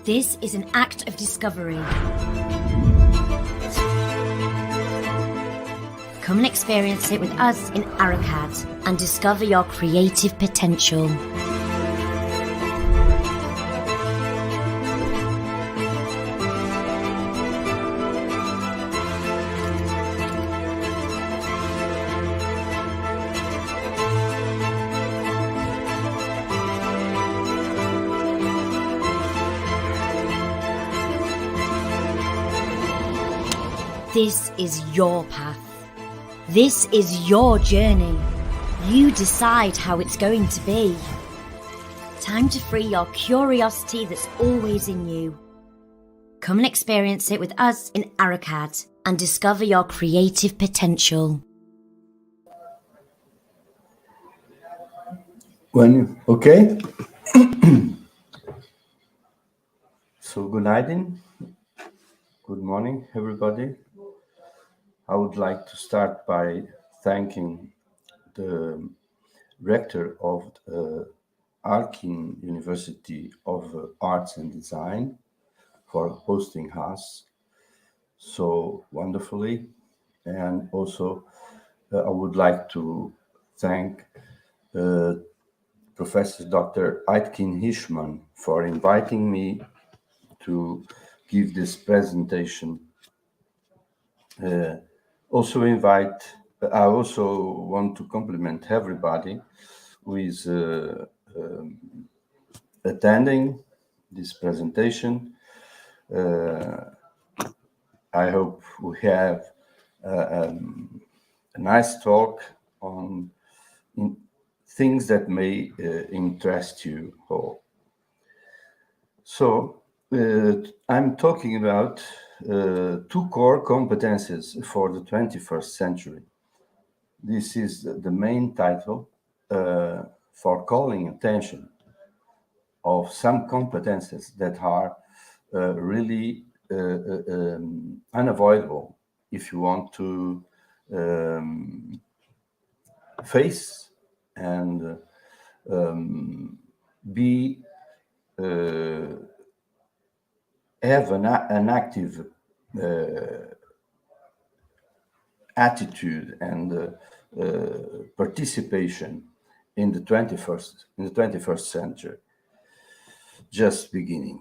This is an act of discovery. Come and experience it with us in ITICAM and discover your creative potential. This is your path. This is your journey. You decide how it's going to be. Time to free your curiosity that's always in you. Come and experience it with us in ITICAM and discover your creative potential. Okay. So good night, good morning, everybody. I would like to start by thanking the rector of Arkin University of Arts and Design for hosting us so wonderfully. And also I would like to thank Professor Dr. Aitken Hishman for inviting me to give this presentation. I also want to compliment everybody who is attending this presentation. I hope we have a nice talk on things that may interest you all. So I'm talking about two core competences for the 21st century. This is the main title for calling attention of some competences that are really unavoidable if you want to face and have an active attitude and participation in the 21st century. Just beginning.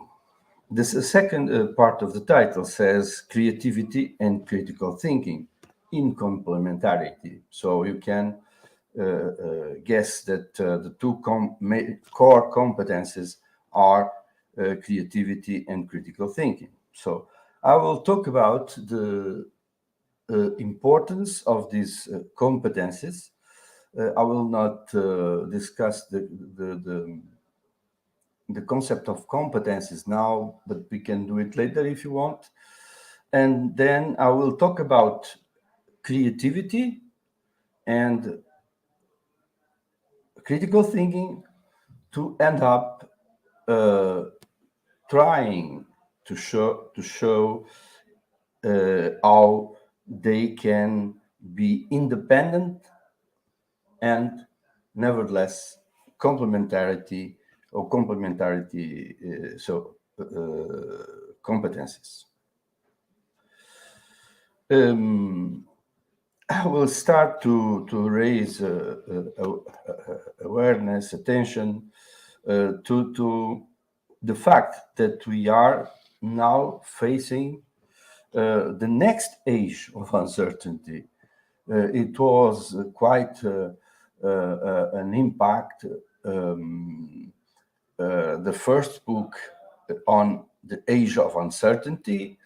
This second part of the title says creativity and critical thinking in complementarity. So you can guess that the two core competences are creativity and critical thinking. So I will talk about the importance of these competences. I will not discuss the concept of competences now, but we can do it later if you want. And then I will talk about creativity and critical thinking to end up trying to show how they can be independent and nevertheless competencies. I will start to raise awareness, attention to the fact that we are now facing the next age of uncertainty. It was quite an impact. The first book on the age of uncertainty,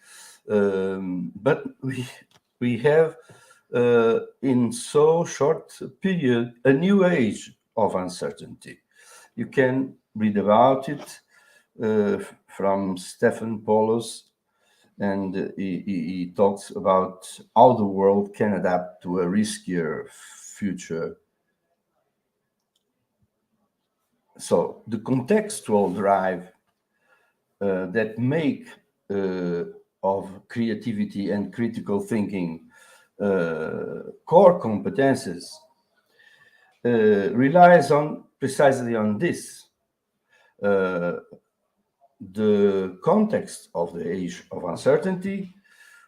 but we have in so short period a new age of uncertainty. You can read about it from Stephen Paulus, and he talks about how the world can adapt to a riskier future. So the contextual drive that make of creativity and critical thinking core competences relies on precisely on this. the context of the age of uncertainty,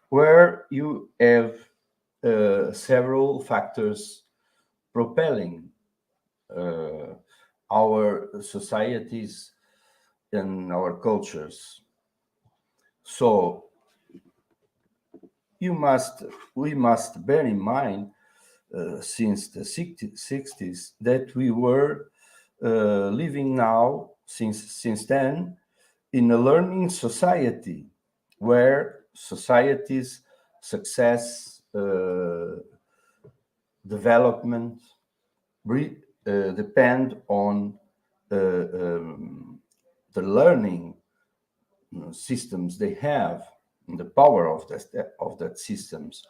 where you have several factors propelling our societies and our cultures. So we must bear in mind since the 60s that we were living now since then in a learning society where society's success, development depend on the learning systems they have, and the power of that systems.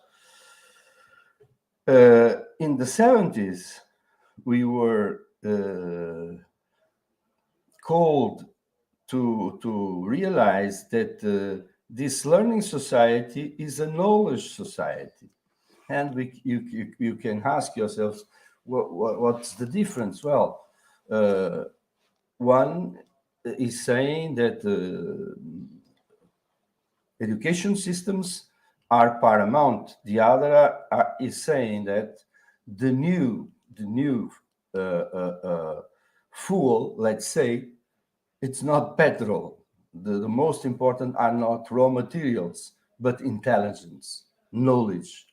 In the 70s, we were called to realize that this learning society is a knowledge society, and you can ask yourselves, what's the difference? Well, one is saying that education systems are paramount. The other is saying that the new fuel, let's say, it's not petrol. The most important are not raw materials, but intelligence, knowledge.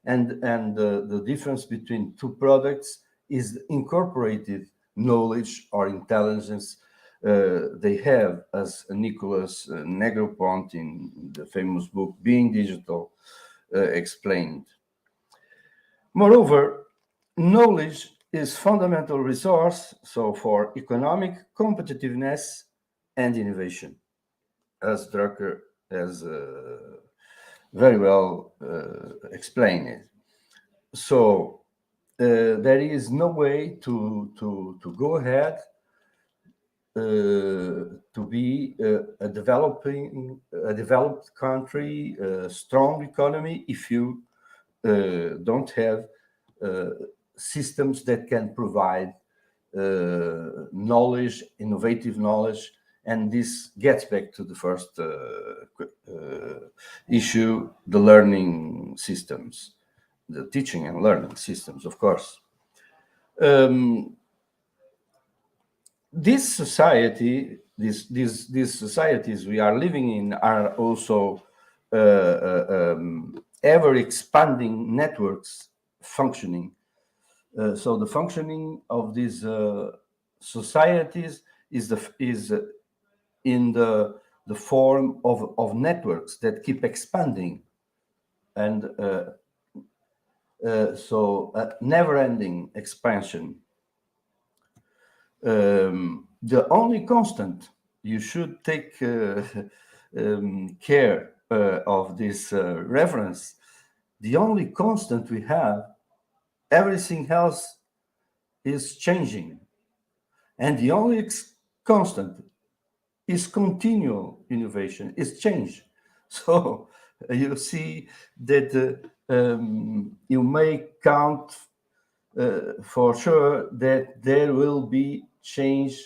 And the difference between two products is incorporated knowledge or intelligence they have, as Nicholas Negroponte in the famous book Being Digital explained. Moreover, knowledge is fundamental resource, so for economic competitiveness and innovation, as Drucker has very well explained it. So there is no way to go ahead to be a developed country, a strong economy, if you don't have systems that can provide knowledge, innovative knowledge. And this gets back to the first issue, the learning systems, the teaching and learning systems, of course. This society, these societies we are living in are also ever expanding networks functioning. So the functioning of these societies is in the form of networks that keep expanding, and so never-ending expansion. The only constant, you should take care of this reference. The only constant we have, everything else is changing, and the only constant is continual innovation, is change. So you see that you may count for sure that there will be change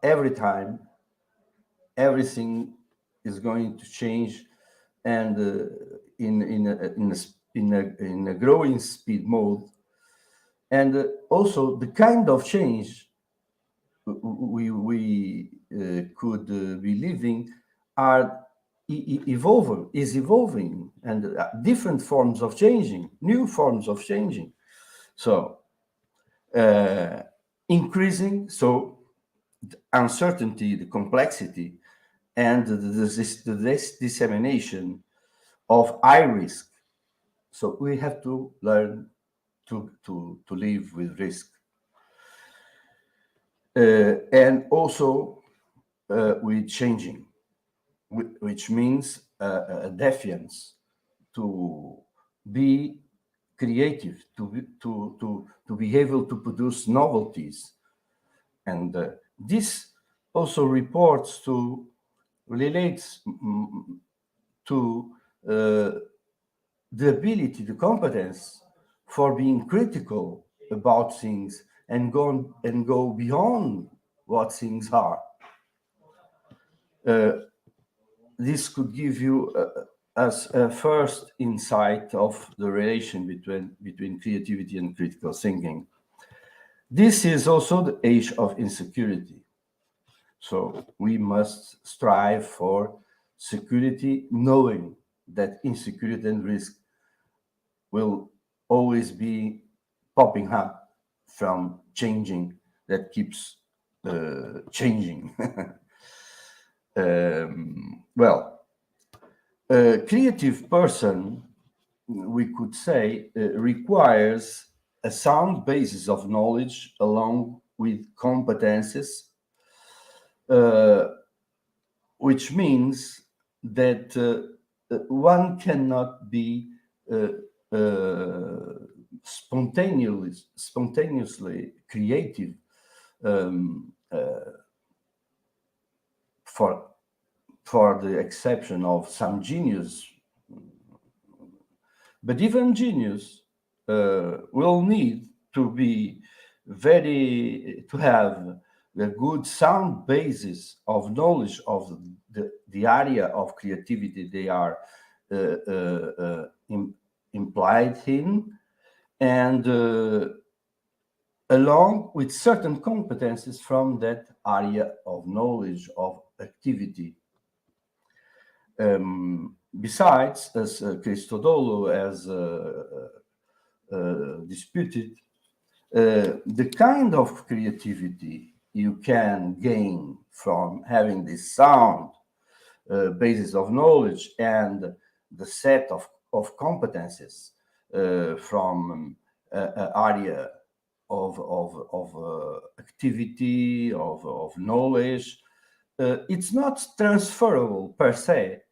every time. Everything is going to change, and in a growing speed mode. And also the kind of change we could be living are evolving, and different forms of changing, new forms of changing. So increasing, so the uncertainty, the complexity, and the dissemination of high risk. So we have to learn to live with risk. And also with changing, which means a defiance to be creative, to be able to produce novelties. And this also relates to the ability, the competence for being critical about things and go beyond what things are. This could give you as a first insight of the relation between creativity and critical thinking. This is also the age of insecurity. So we must strive for security, knowing that insecurity and risk will always be popping up from changing, that keeps changing. Well, a creative person, we could say, requires a sound basis of knowledge along with competences, which means that one cannot be spontaneously creative for the exception of some genius. But even genius will need to have a good sound basis of knowledge of the area of creativity they are implied in, and along with certain competences from that area of knowledge of activity. Besides, as Christodoulou has disputed, the kind of creativity you can gain from having this sound basis of knowledge and the set of competences from an area of activity, of knowledge, it's not transferable per se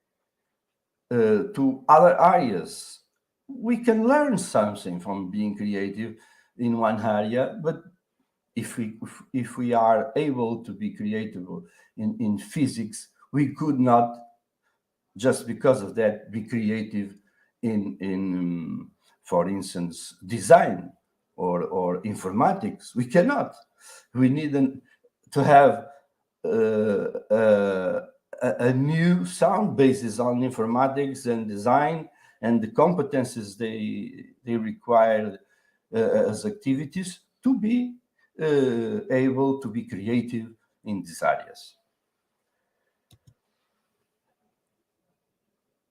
to other areas. We can learn something from being creative in one area, but if we are able to be creative in physics, we could not, just because of that, be creative in for instance, design or informatics. We cannot. We need to have a new sound basis on informatics and design and the competences they require as activities to be able to be creative in these areas.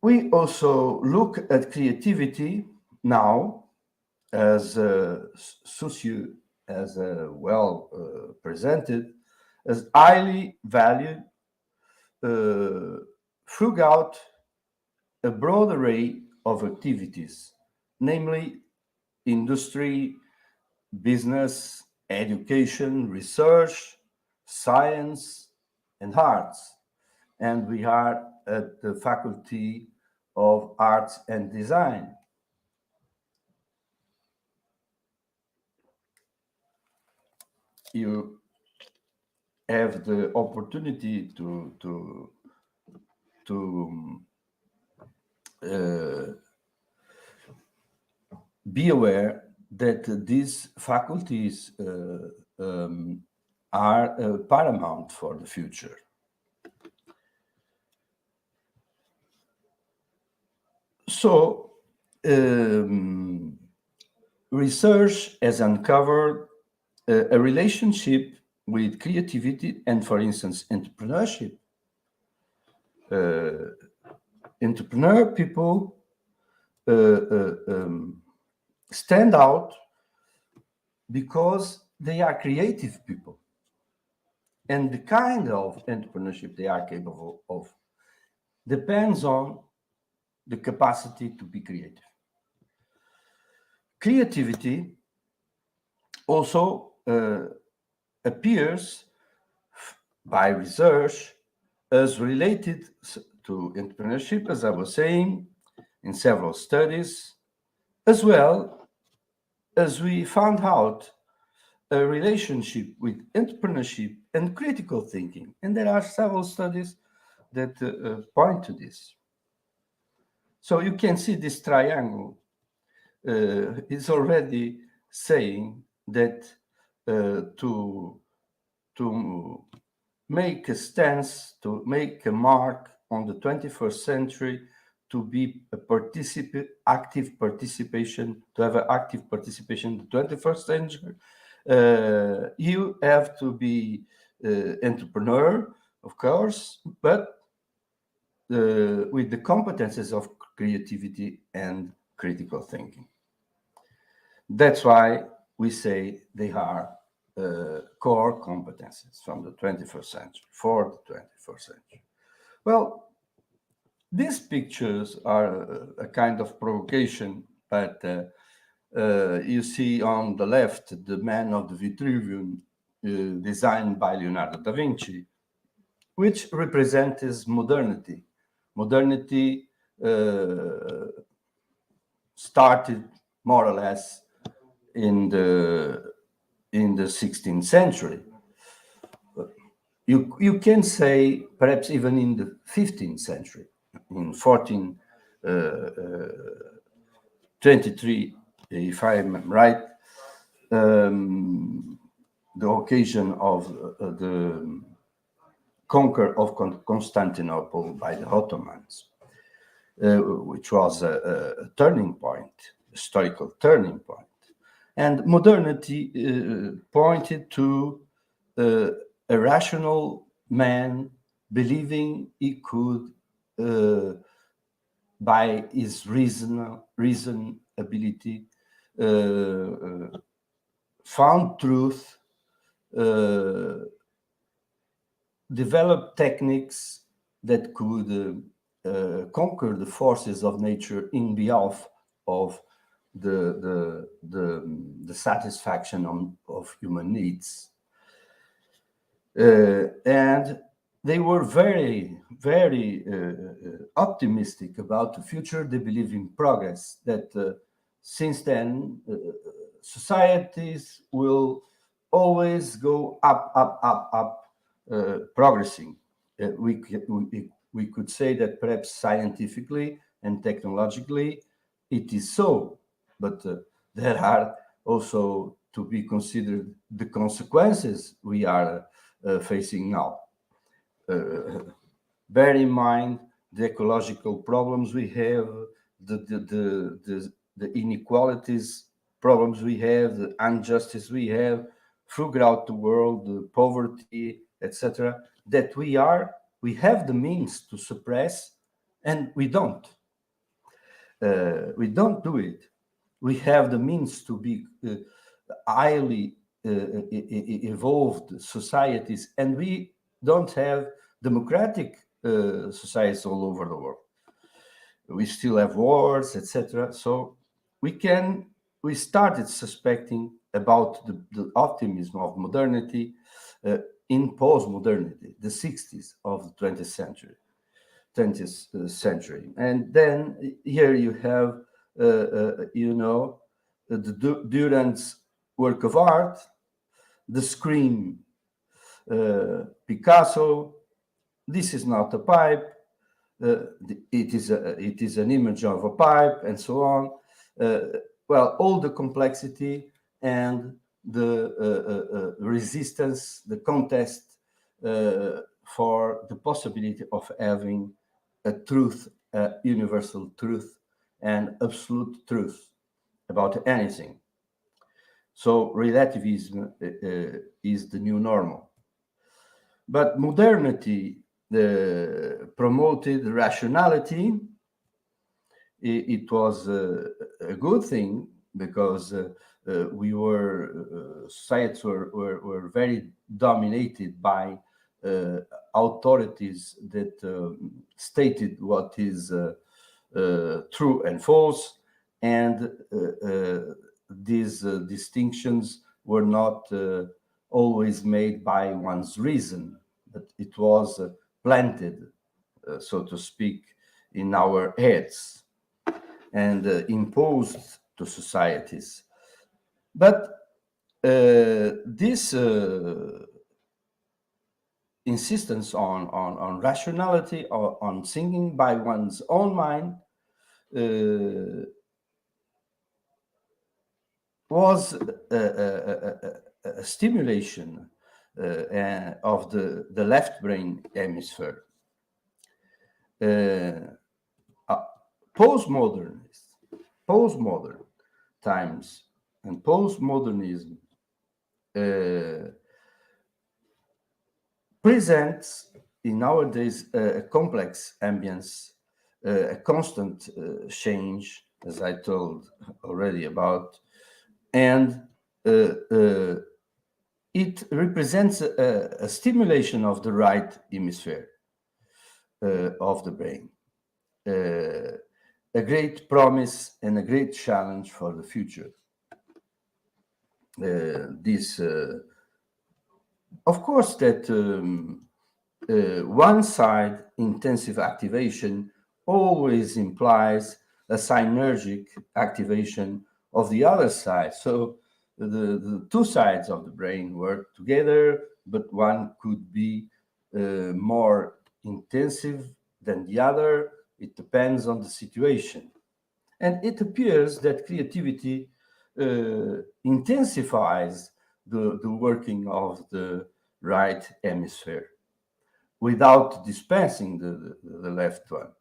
We also look at creativity now as Saussure has well presented as highly valued throughout a broad array of activities, namely industry, business, education, research, science, and arts. And we are at the Faculty of Arts and Design. You have the opportunity to be aware that these faculties are paramount for the future. So, research has uncovered a relationship with creativity and, for instance, entrepreneurship. Entrepreneur people stand out because they are creative people. And the kind of entrepreneurship they are capable of depends on the capacity to be creative. Creativity also appears by research as related to entrepreneurship, as I was saying, in several studies, as well as we found out a relationship with entrepreneurship and critical thinking. And there are several studies that point to this. So you can see this triangle is already saying that to make a stance, to make a mark on the 21st century, to be active participation, to have an active participation in the 21st century, you have to be entrepreneur, of course, but with the competences of creativity and critical thinking. That's why we say they are core competences from the 21st century, for the 21st century. Well, these pictures are a kind of provocation, but you see on the left the Man of the Vitruvian designed by Leonardo da Vinci, which represents modernity. Modernity started more or less in the 16th century. You can say perhaps even in the 15th century, in 1423, if I'm right, the occasion of the conquer of Constantinople by the Ottomans, which was a turning point, historical turning point. And modernity pointed to a rational man believing he could, by his reasonability, found truth, develop techniques that could conquer the forces of nature in behalf of the satisfaction of human needs. And they were very, very optimistic about the future. They believe in progress, that since then, societies will always go up, progressing. We could say that perhaps scientifically and technologically it is so, but there are also to be considered the consequences we are facing now. Bear in mind the ecological problems we have, the inequalities problems we have, the injustice we have throughout the world, the poverty, etc., that we have the means to suppress, and we don't. We don't do it. We have the means to be highly evolved societies, and we don't have democratic societies all over the world. We still have wars, etc. So we started suspecting about the optimism of modernity in post-modernity, the 60s of the 20th century. And then here you have, the Durand's work of art, the Scream, Picasso. This is not a pipe. It is an image of a pipe, and so on. Well, all the complexity and the resistance, the contest for the possibility of having a truth, a universal truth, and absolute truth about anything. So relativism is the new normal. But modernity promoted rationality. It was a good thing, because societies were very dominated by authorities that stated what is true and false, and these distinctions were not always made by one's reason, but it was planted, so to speak, in our heads and imposed to societies. But this insistence on rationality, or on thinking by one's own mind, was a stimulation of the left brain hemisphere. Postmodern times and postmodernism presents in nowadays a complex ambience, a constant change, as I told already about, and it represents a stimulation of the right hemisphere of the brain, a great promise and a great challenge for the future. Of course, that one side intensive activation always implies a synergic activation of the other side. So the two sides of the brain work together, but one could be more intensive than the other. It depends on the situation. And it appears that creativity intensifies the working of the right hemisphere without dispensing the left one.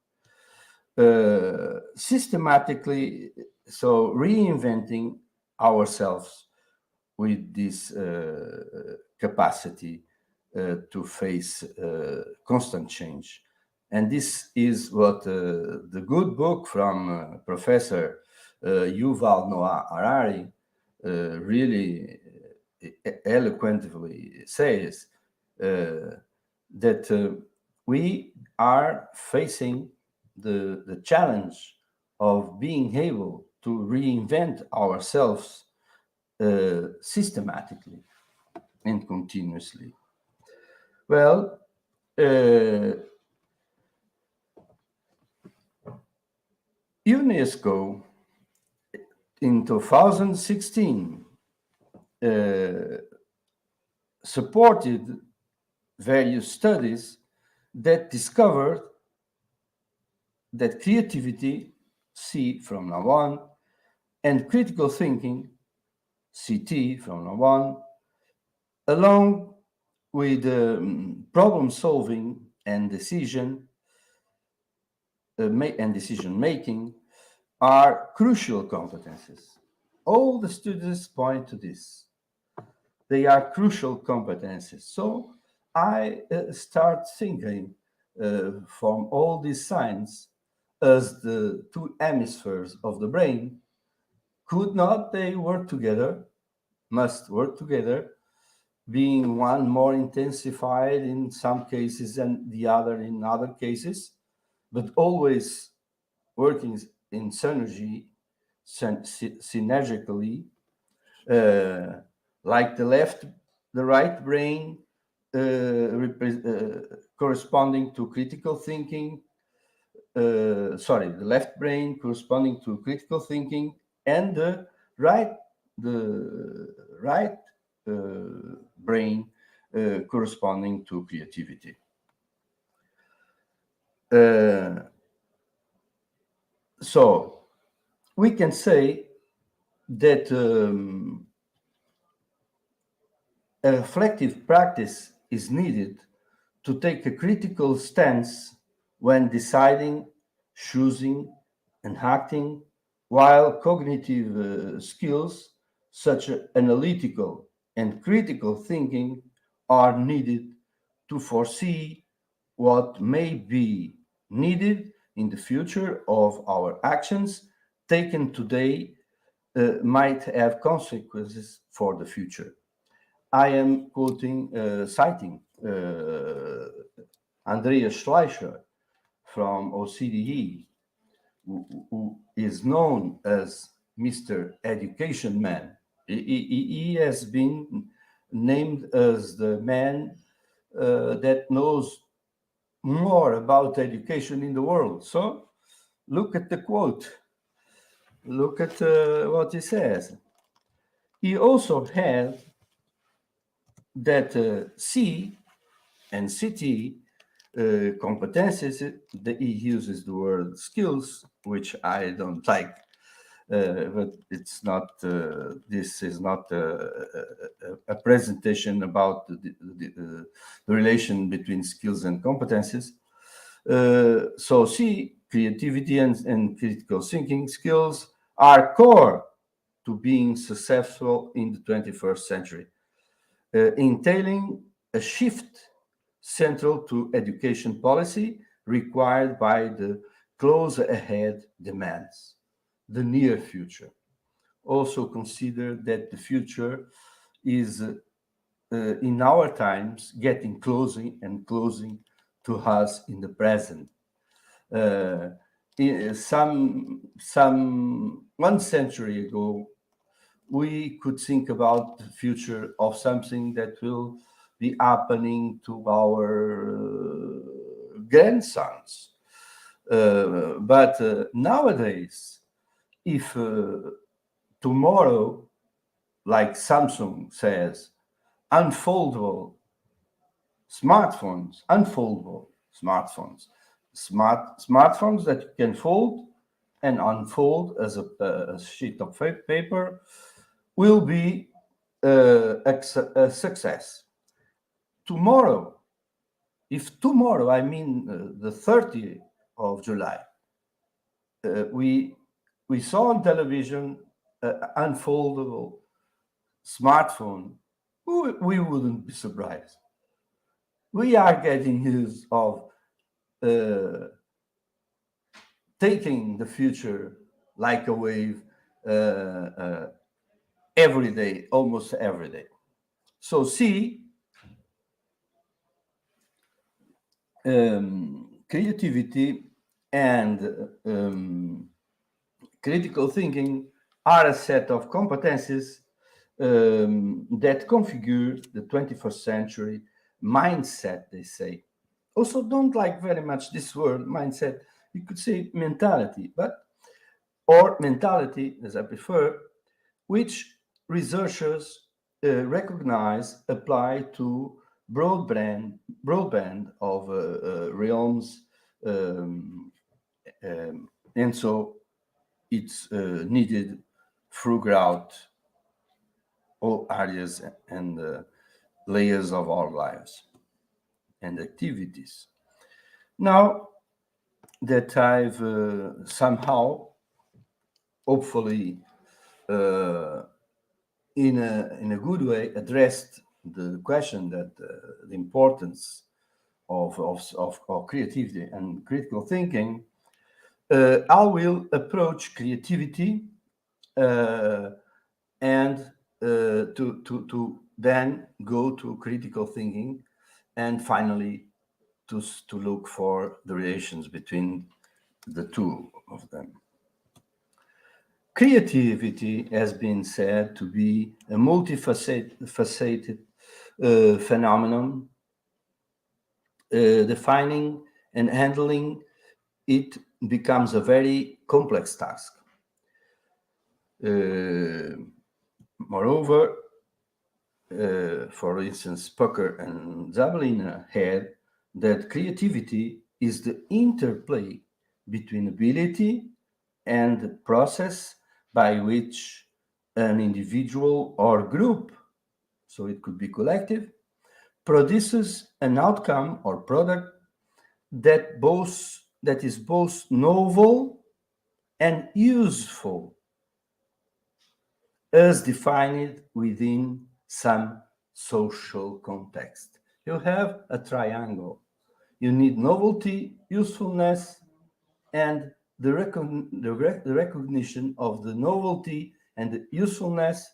Systematically, so reinventing ourselves with this capacity to face constant change. And this is what the good book from Professor Yuval Noah Harari really eloquently says, that we are facing the challenge of being able to reinvent ourselves systematically and continuously. Well, UNESCO in 2016 supported various studies that discovered that creativity, C from now on, and critical thinking, CT from now on, along with problem solving and decision making, are crucial competencies. All the students point to this. They are crucial competencies. So I start thinking from all these signs as the two hemispheres of the brain, could not they work together, must work together, being one more intensified in some cases than the other in other cases, but always working in synergy, synergically, like the right brain corresponding to critical thinking, the left brain corresponding to critical thinking, and the right brain corresponding to creativity. So we can say that a reflective practice is needed to take a critical stance when deciding, choosing, and acting, while cognitive skills such as analytical and critical thinking are needed to foresee what may be needed in the future of our actions taken today might have consequences for the future. I am citing Andreas Schleicher from OCDE, who is known as Mr. Education Man. He has been named as the man that knows more about education in the world. So look at the quote. Look at what he says. He also had that C and CT competencies, he uses the word skills, which I don't like but it's not. This is not a presentation about the relation between skills and competencies. So C, creativity and critical thinking skills are core to being successful in the 21st century, entailing a shift central to education policy required by the close ahead demands, the near future. Also consider that the future is, in our times, getting closing and closing to us in the present. Some 1 century ago, we could think about the future of something that will be happening to our grandsons. But nowadays, if tomorrow, like Samsung says, unfoldable smartphones that you can fold and unfold as a sheet of paper, will be a success. Tomorrow, if tomorrow, I mean the 30th of July, we saw on television unfoldable smartphone, we wouldn't be surprised. We are getting news of taking the future like a wave every day, almost every day. So C, creativity and critical thinking are a set of competencies that configure the 21st century mindset, they say. Also, don't like very much this word, mindset. You could say mentality, or mentality, as I prefer, which researchers recognize apply to broadband of realms, and so it's needed throughout all areas and layers of our lives and activities. Now that I've somehow, hopefully, in a good way, addressed the question that the importance of creativity and critical thinking, I will approach creativity and to then go to critical thinking, and finally to look for the relations between the two of them. Creativity has been said to be a multifaceted phenomenon. Defining and handling it becomes a very complex task. Moreover, for instance, Pucker and Zabelina had that creativity is the interplay between ability and the process by which an individual or group, so it could be collective, produces an outcome or product that is both novel and useful, as defined within some social context. You have a triangle. You need novelty, usefulness, and the recognition of the novelty and the usefulness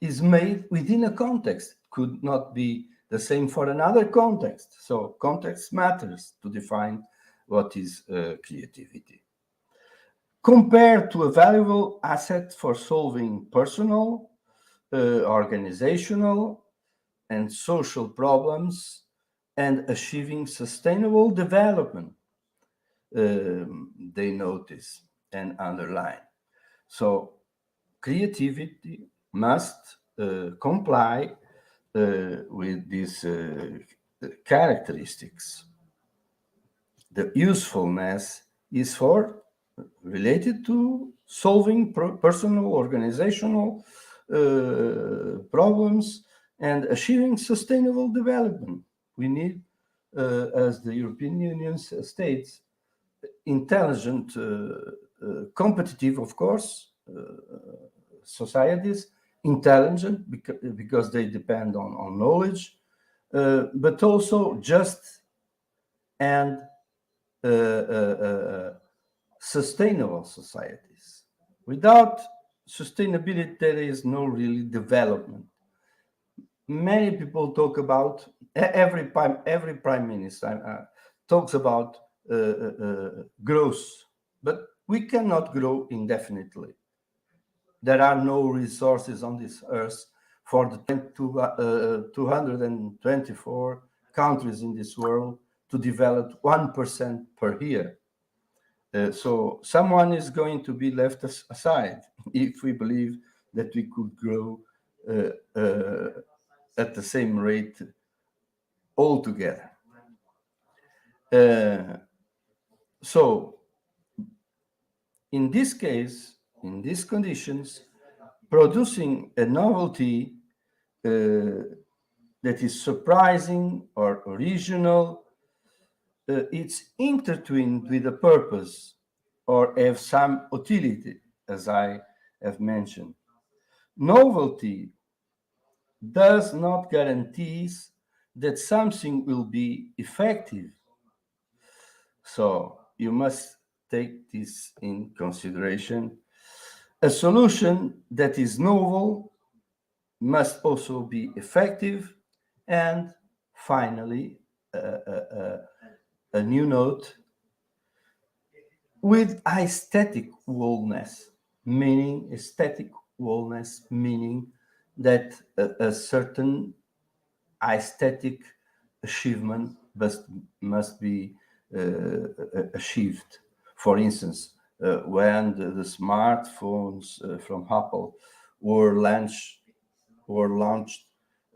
is made within a context. Could not be the same for another context. So context matters to define what is creativity. Compared to a valuable asset for solving personal, organizational, and social problems and achieving sustainable development, they notice and underline. So creativity must comply with these characteristics. The usefulness is related to solving personal, organizational problems, and achieving sustainable development. We need, as the European Union states, intelligent, competitive, of course, societies, intelligent because they depend on knowledge, but also just and sustainable societies. Without sustainability, there is no really development. Many people talk about, every prime minister talks about growth, but we cannot grow indefinitely. There are no resources on this earth for the 224 countries in this world to develop 1% per year. So someone is going to be left aside if we believe that we could grow at the same rate altogether. So in this case, in these conditions, producing a novelty that is surprising or original, it's intertwined with a purpose or have some utility, as I have mentioned. Novelty does not guarantee that something will be effective. So you must take this in consideration. A solution that is novel must also be effective. And finally, a new note, with aesthetic wellness, meaning that a certain aesthetic achievement must be achieved. For instance, when the smartphones from Apple were launched,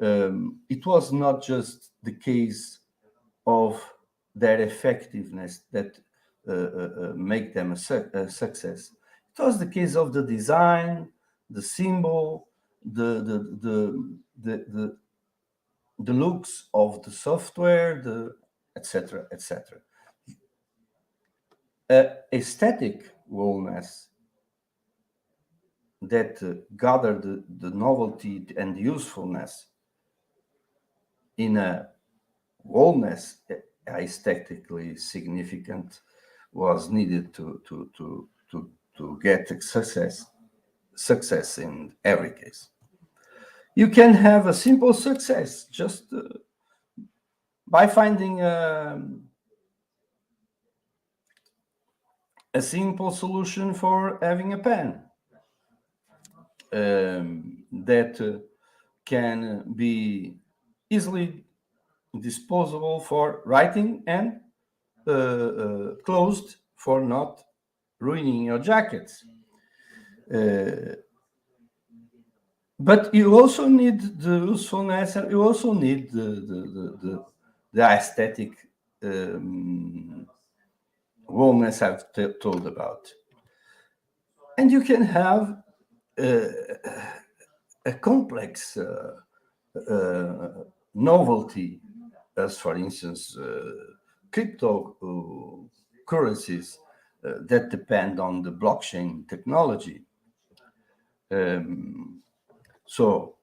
it was not just the case of their effectiveness that make them a success. It was the case of the design, the symbol, the looks of the software, etc., etc. Aesthetic wellness that gathered the novelty and usefulness in a wellness aesthetically significant was needed to get success in every case. You can have a simple success just by finding a simple solution for having a pen that can be easily disposable for writing and closed for not ruining your jackets. But you also need the usefulness, and you also need the aesthetic wellness I've told about. And you can have a complex novelty, as for instance, cryptocurrencies that depend on the blockchain technology. So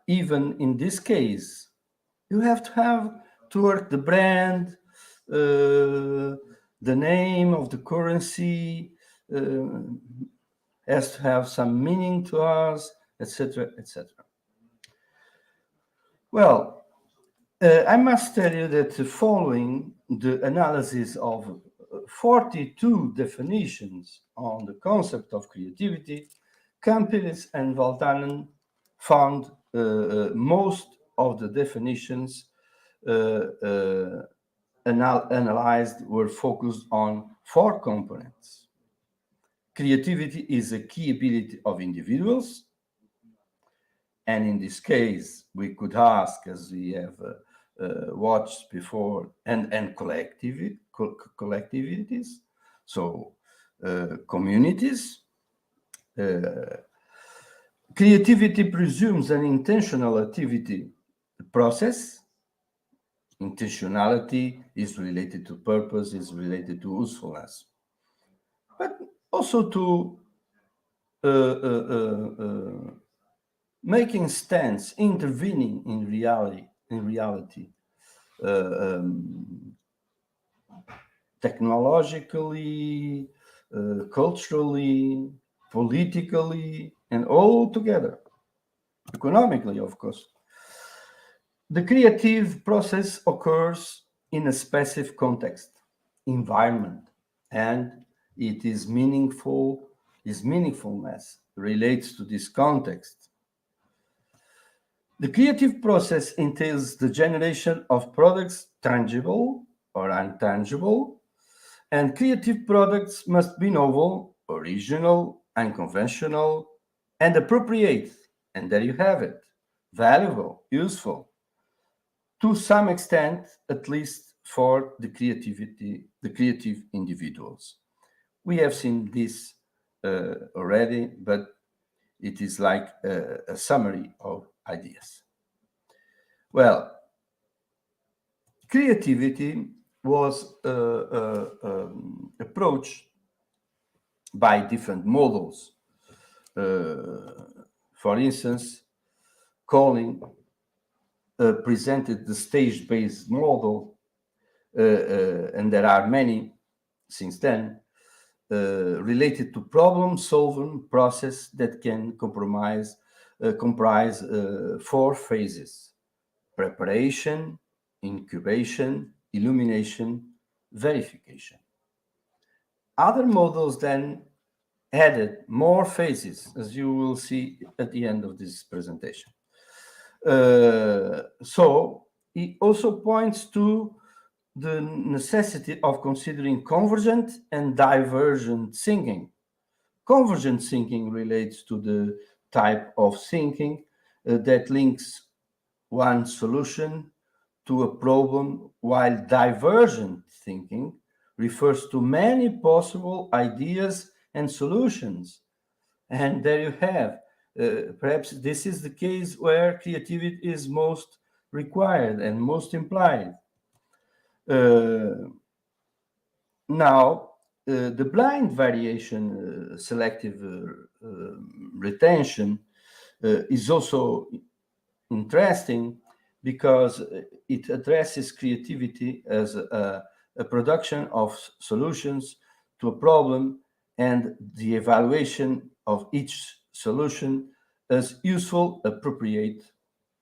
even in this case, you have to work the brand, the name of the currency has to have some meaning to us, etc., etc. Well, I must tell you that following the analysis of 42 definitions on the concept of creativity, Campbell and Valtanen found most of the definitions analyzed were focused on 4 components. Creativity is a key ability of individuals. And in this case, we could ask, as we have watched before, and collectivities, so communities, Creativity presumes an intentional activity process. Intentionality is related to purpose, is related to usefulness, but also to making stance, intervening in reality, technologically, culturally, politically, and all together, economically, of course. The creative process occurs in a specific context, environment, and it is meaningful. Its meaningfulness relates to this context. The creative process entails the generation of products, tangible or intangible, and creative products must be novel, original, unconventional, and appropriate. And there you have it, valuable, useful, to some extent, at least for the creative individuals. We have seen this already, but it is like a summary of ideas. Well, creativity was approached by different models. For instance, Colin presented the stage-based model, and there are many since then, related to problem-solving process that can comprise 4 phases: preparation, incubation, illumination, verification. Other models then added more phases, as you will see at the end of this presentation. So it also points to the necessity of considering convergent and divergent thinking. Convergent thinking relates to the type of thinking that links one solution to a problem, while divergent thinking refers to many possible ideas and solutions. And there you have, perhaps this is the case where creativity is most required and most implied. Now, the blind variation selective retention is also interesting because it addresses creativity as a production of solutions to a problem and the evaluation of each solution as useful, appropriate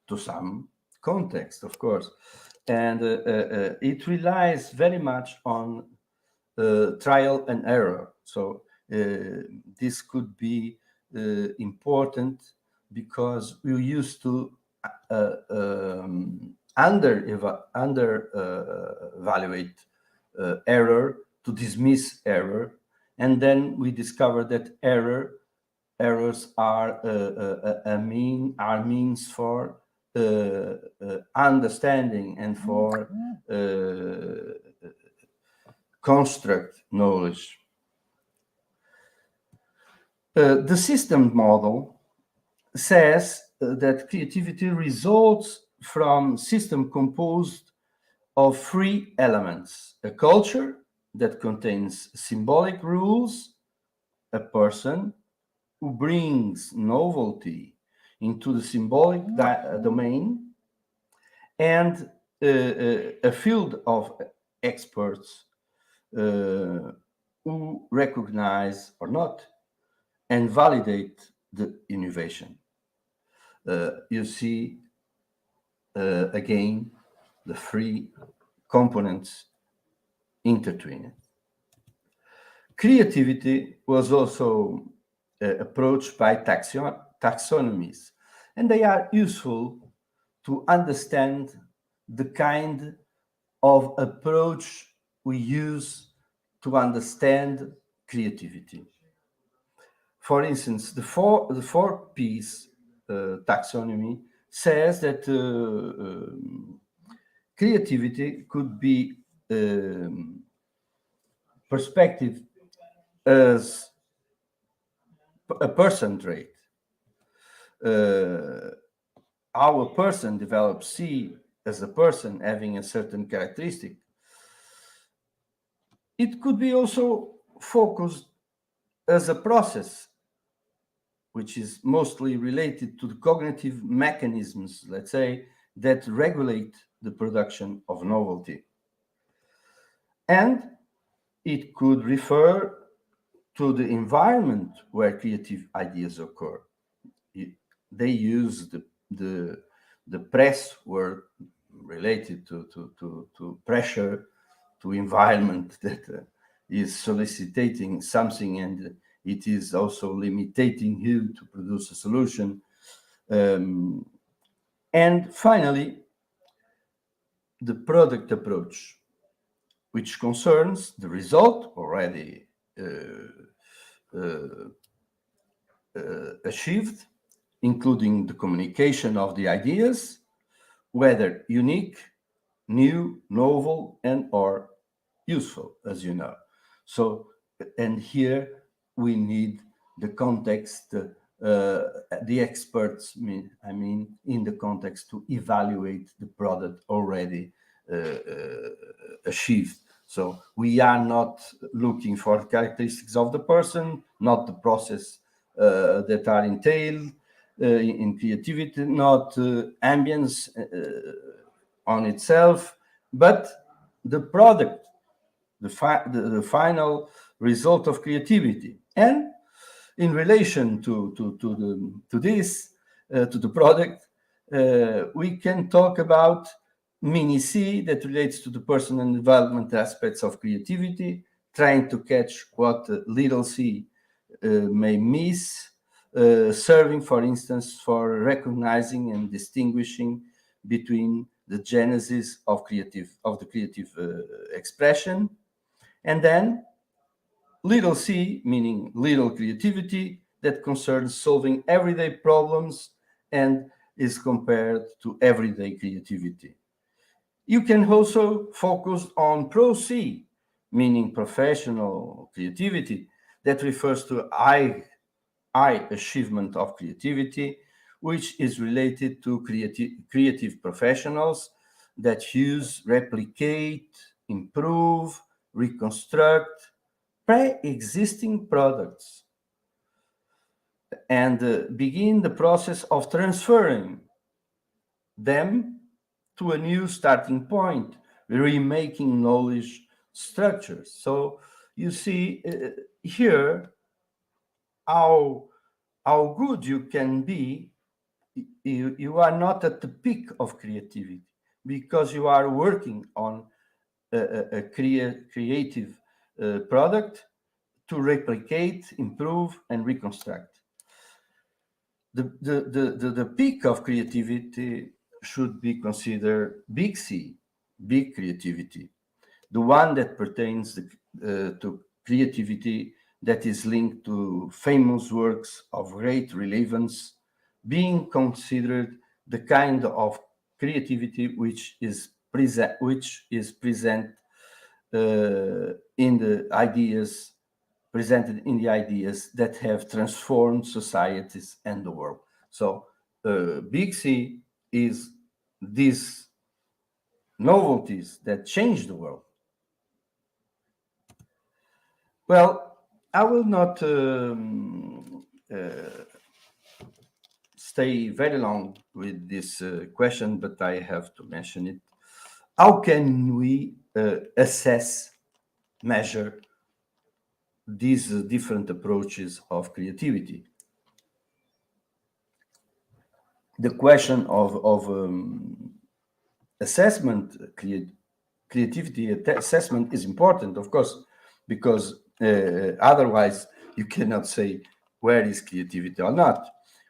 to some context, of course. And it relies very much on trial and error. So this could be important because we used to evaluate error, to dismiss error, and then we discovered that errors are means for understanding and for construct knowledge. The system model says that creativity results from system composed of 3 elements: a culture that contains symbolic rules, a person who brings novelty into the symbolic domain, and a field of experts who recognize or not and validate the innovation. You see again the 3 components intertwined. Creativity was also approached by taxonomies, and they are useful to understand the kind of approach we use to understand creativity. For instance, the 4 P's taxonomy says that creativity could be perspective as a person trait. How a person develops C as a person having a certain characteristic. It could be also focused as a process, which is mostly related to the cognitive mechanisms, let's say, that regulate the production of novelty. And it could refer to the environment where creative ideas occur. They use the press word related to pressure, to environment that is soliciting something, and it is also limiting you to produce a solution. And finally, the product approach, which concerns the result already achieved, including the communication of the ideas, whether unique, new, novel, and or useful, as you know. So, and here we need the context, the experts, I mean, in the context to evaluate the product already achieved. So we are not looking for the characteristics of the person, not the process that are entailed in creativity, not ambience on itself, but the product, the final result of creativity. And in relation to the product, we can talk about mini C that relates to the personal and development aspects of creativity, trying to catch what little C may miss, serving, for instance, for recognizing and distinguishing between the genesis of the creative expression, and then little C, meaning little creativity, that concerns solving everyday problems and is compared to everyday creativity. You can also focus on pro C, meaning professional creativity, that refers to high achievement of creativity, which is related to creative professionals that use, replicate, improve, reconstruct pre-existing products and begin the process of transferring them to a new starting point, remaking knowledge structures. So you see here how good you can be. You are not at the peak of creativity because you are working on a creative product to replicate, improve, and reconstruct. The peak of creativity should be considered big C, big creativity, the one that pertains to creativity that is linked to famous works of great relevance, being considered the kind of creativity which is present in the ideas presented in the ideas that have transformed societies and the world. So big C is these novelties that change the world. Well, I will not stay very long with this question, but I have to mention it. How can we assess, measure these different approaches of creativity? The question of assessment, creativity assessment is important, of course, because otherwise you cannot say where is creativity or not.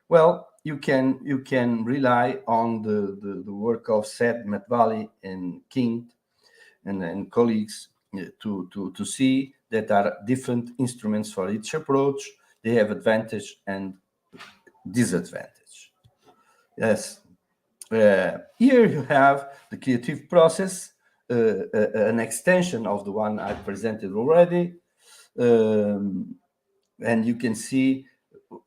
Well, you can rely on the work of Seth Matvali and King and colleagues to see that there are different instruments for each approach. They have advantage and disadvantage. Yes. Here you have the creative process, an extension of the one I presented already. And you can see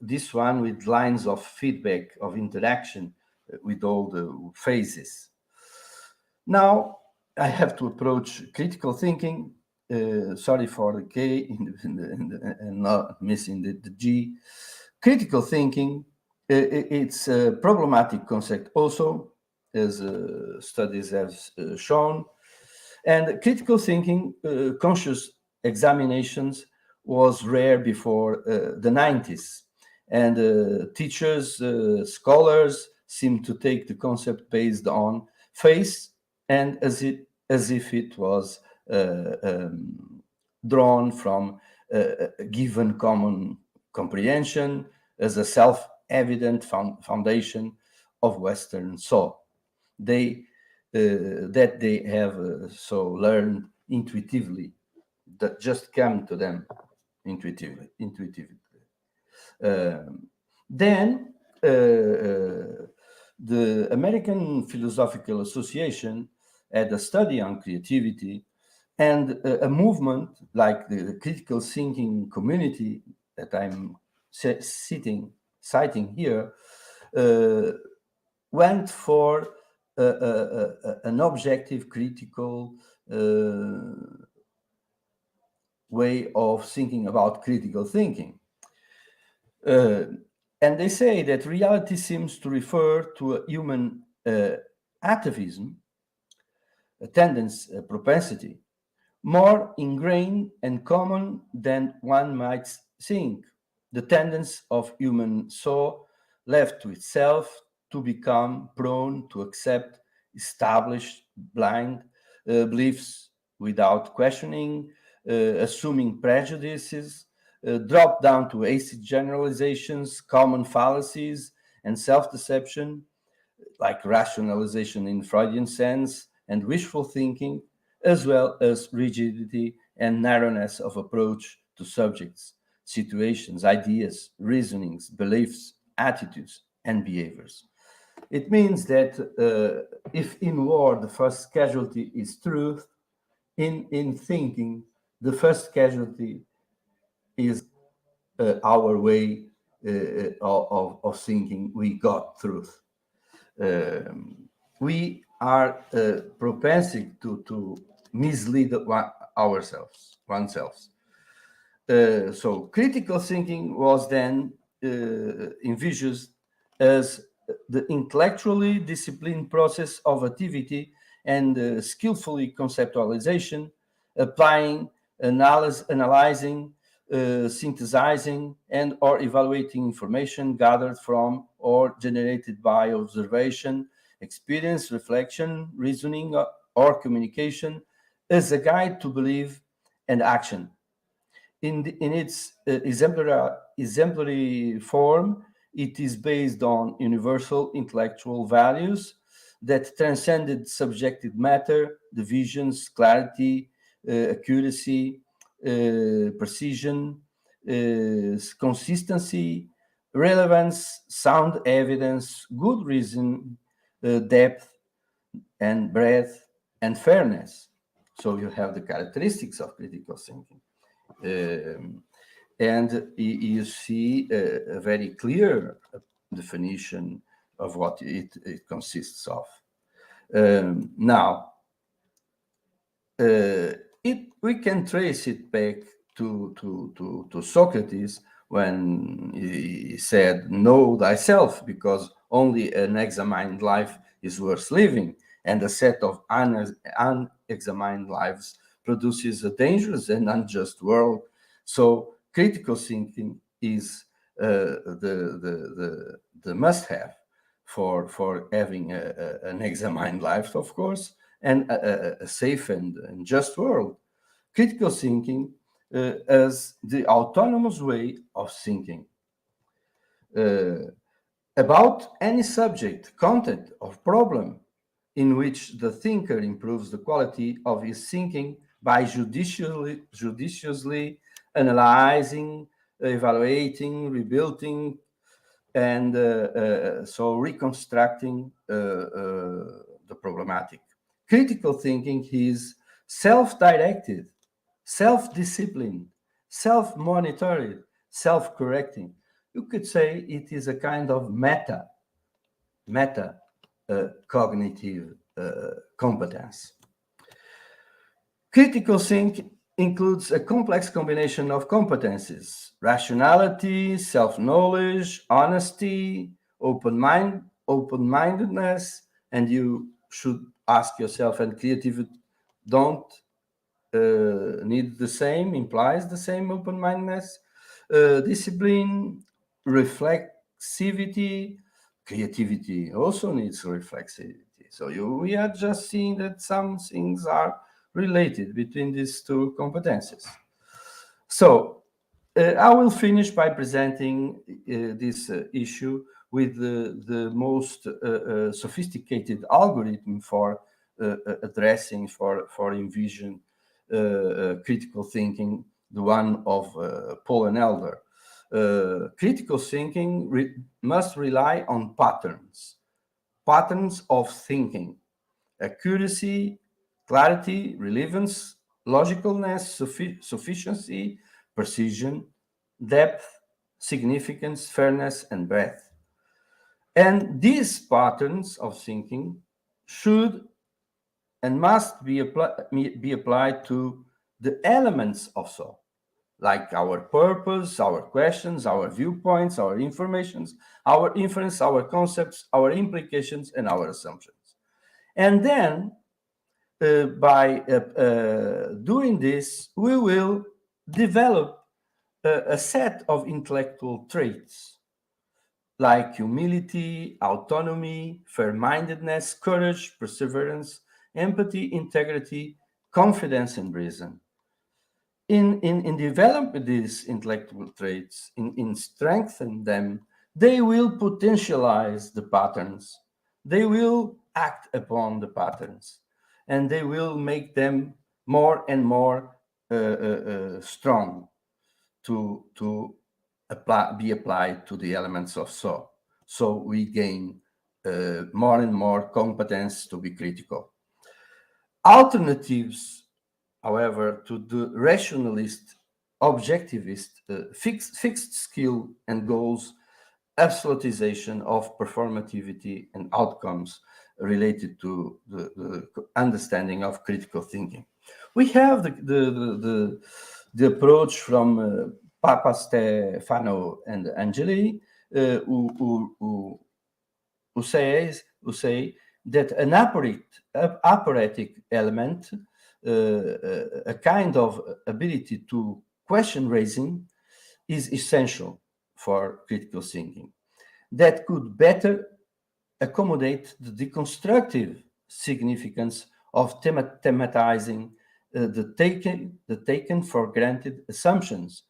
this one with lines of feedback, of interaction with all the phases. Now I have to approach critical thinking. Sorry for the K and not missing the G. Critical thinking, it's a problematic concept also, as studies have shown. And critical thinking, conscious examinations was rare before the 90s. And teachers, scholars seem to take the concept based on face and as if it was drawn from a given common comprehension as a self-evident foundation of Western thought. That they have so learned intuitively, that just come to them intuitively. Then the American Philosophical Association had a study on creativity, and a movement like the critical thinking community that I'm citing here went for an objective, critical way of thinking about critical thinking. And they say that reality seems to refer to a human atavism, a tendency, a propensity, more ingrained and common than one might think. The tendency of human soul left to itself to become prone to accept established blind beliefs without questioning, assuming prejudices, drop down to hasty generalizations, common fallacies, and self-deception, like rationalization in Freudian sense, and wishful thinking, as well as rigidity and narrowness of approach to subjects, situations, ideas, reasonings, beliefs, attitudes, and behaviors. It means that if in war the first casualty is truth, in thinking, the first casualty is our way of thinking. We got truth. We are propensity to mislead oneself. So critical thinking was then envisaged as the intellectually disciplined process of activity and skillfully conceptualization, applying, analyzing, synthesizing, and or evaluating information gathered from or generated by observation, experience, reflection, reasoning, or communication as a guide to belief and action. In its exemplary form, it is based on universal intellectual values that transcended subjective matter, divisions, clarity, accuracy, precision, consistency, relevance, sound evidence, good reason, depth and breadth and fairness. So you have the characteristics of critical thinking. And you see a very clear definition of what it consists of. Now, we can trace it back to Socrates when he said, "Know thyself, because only an examined life is worth living, and a set of unexamined lives produces a dangerous and unjust world." So critical thinking is the must-have for having an examined life, of course, and a safe and just world. Critical thinking as the autonomous way of thinking about any subject, content, or problem in which the thinker improves the quality of his thinking by judiciously analyzing, evaluating, rebuilding, and so reconstructing the problematic. Critical thinking is self-directed, self-disciplined, self-monitored, self-correcting. you could say it is a kind of meta cognitive competence. Critical thinking includes a complex combination of competencies: rationality, self-knowledge, honesty, open-mindedness, and you should ask yourself, and creativity don't need the same, implies the same open-mindedness, discipline, reflexivity. Creativity also needs reflexivity. So we are just seeing that some things are related between these two competencies. So I will finish by presenting this issue with the most sophisticated algorithm for addressing, for envision critical thinking, the one of Paul and Elder. Critical thinking must rely on patterns of thinking: accuracy, clarity, relevance, logicalness, sufficiency, precision, depth, significance, fairness, and breadth. And these patterns of thinking should and must be applied to the elements of thought, like our purpose, our questions, our viewpoints, our informations, our inference, our concepts, our implications, and our assumptions. And then, by doing this, we will develop a set of intellectual traits like humility, autonomy, fair-mindedness, courage, perseverance, empathy, integrity, confidence, and reason. In developing these intellectual traits, in strengthening them, they will potentialize the patterns. They will act upon the patterns, and they will make them more and more strong to be applied to the elements of thought. So we gain more and more competence to be critical. Alternatives, however, to the rationalist, objectivist, fixed skill and goals, absolutization of performativity and outcomes related to the understanding of critical thinking. We have the approach from Papa Stefano and Angeli, who say that an aphoretic element, a kind of ability to question raising, is essential for critical thinking, that could better accommodate the deconstructive significance of thematizing the taken for granted assumptions,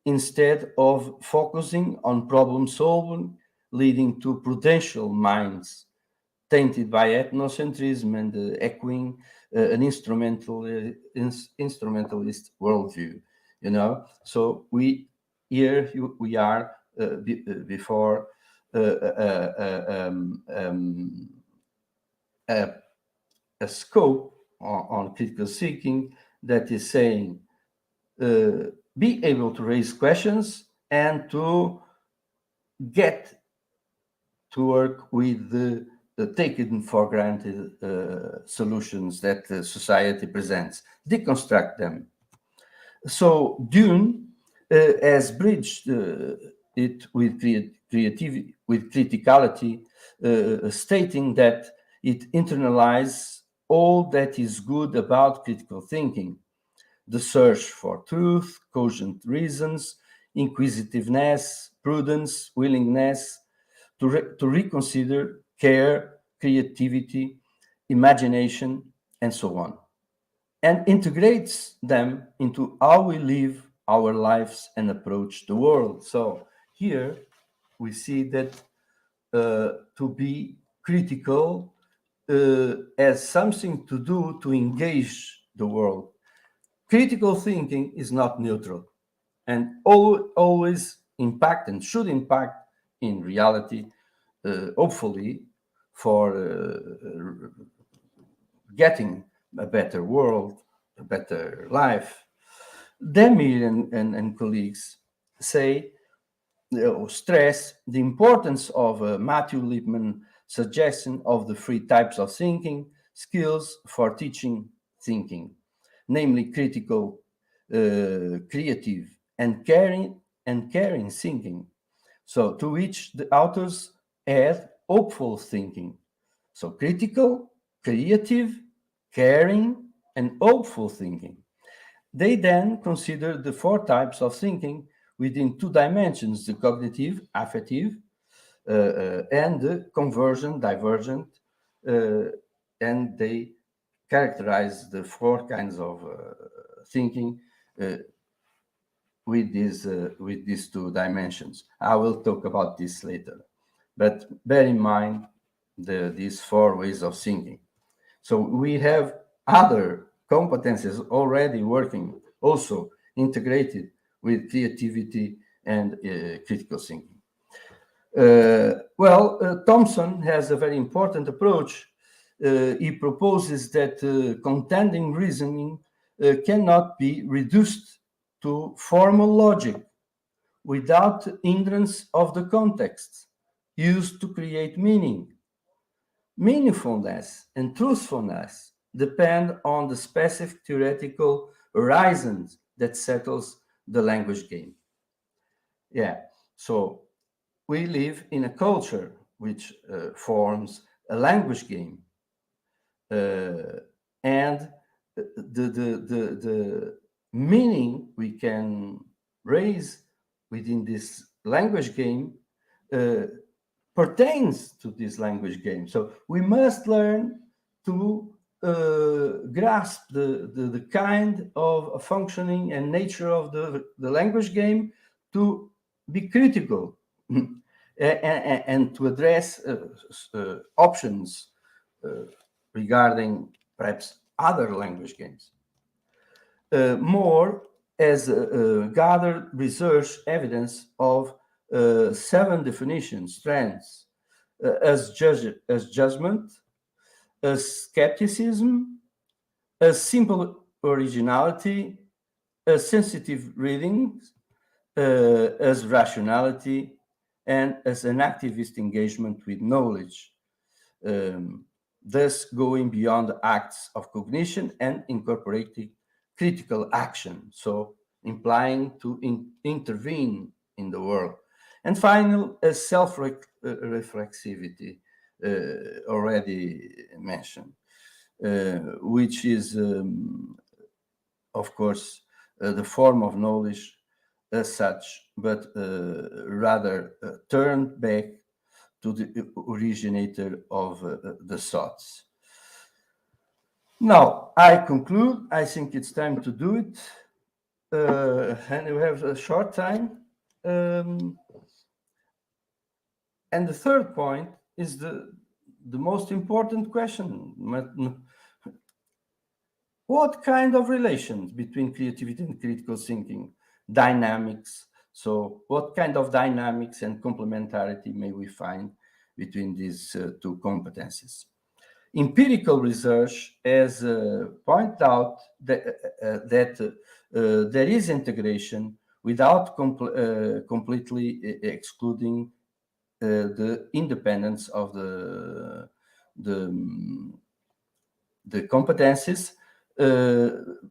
instead of focusing on problem solving, leading to prudential minds tainted by ethnocentrism and echoing an instrumentalist worldview. So we are before a scope on critical thinking that is saying be able to raise questions and to get to work with the taken for granted solutions that society presents, deconstruct them. So Dune has bridged it with creativity, with criticality, stating that it internalizes all that is good about critical thinking: the search for truth, cogent reasons, inquisitiveness, prudence, willingness to reconsider, care, creativity, imagination, and so on, and integrates them into how we live our lives and approach the world. So here we see that to be critical has something to do to engage the world. Critical thinking is not neutral and always impact and should impact in reality, hopefully, for getting a better world, a better life. Demir and colleagues say stress the importance of Matthew Lipman's suggestion of the 3 types of thinking skills for teaching thinking, namely critical, creative, and caring thinking. So to which the authors add hopeful thinking. So critical, creative, caring, and hopeful thinking. They then consider the 4 types of thinking within 2 dimensions, the cognitive, affective, and the convergent, divergent, and they characterize the 4 kinds of thinking with these 2 dimensions. I will talk about this later, but bear in mind these 4 ways of thinking. So we have other competences already working, also integrated with creativity and critical thinking. Thompson has a very important approach. He proposes that contending reasoning cannot be reduced to formal logic without hindrance of the context used to create meaning. Meaningfulness and truthfulness depend on the specific theoretical horizons that settles the language game. Yeah, so we live in a culture which forms a language game, and the meaning we can raise within this language game pertains to this language game. So we must learn to grasp the kind of functioning and nature of the language game, to be critical and to address options regarding perhaps other language games. Moore has gathered research evidence of 7 definitions, strands, as judgment, as skepticism, as simple originality, as sensitive reading, as rationality, and as an activist engagement with knowledge, thus going beyond the acts of cognition and incorporating critical action, so implying to intervene in the world. And finally, as self-reflexivity, already mentioned, which is, of course, the form of knowledge as such, but rather turned back to the originator of the thoughts. Now, I conclude. I think it's time to do it. And we have a short time. And the third point is the most important question. What kind of relations between creativity and critical thinking? Dynamics. So what kind of dynamics and complementarity may we find between these 2 competencies? Empirical research has pointed out that there is integration without completely excluding the independence of the competencies,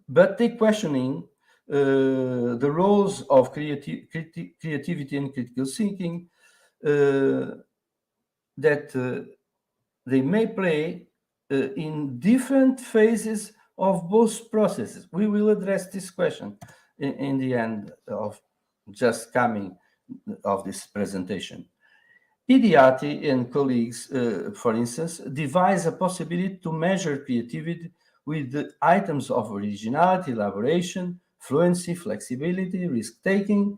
but they questioning the roles of creativity and critical thinking that they may play in different phases of both processes. We will address this question in the end of just coming of this presentation. Idiati and colleagues, for instance, devise a possibility to measure creativity with the items of originality, elaboration, fluency, flexibility, risk-taking,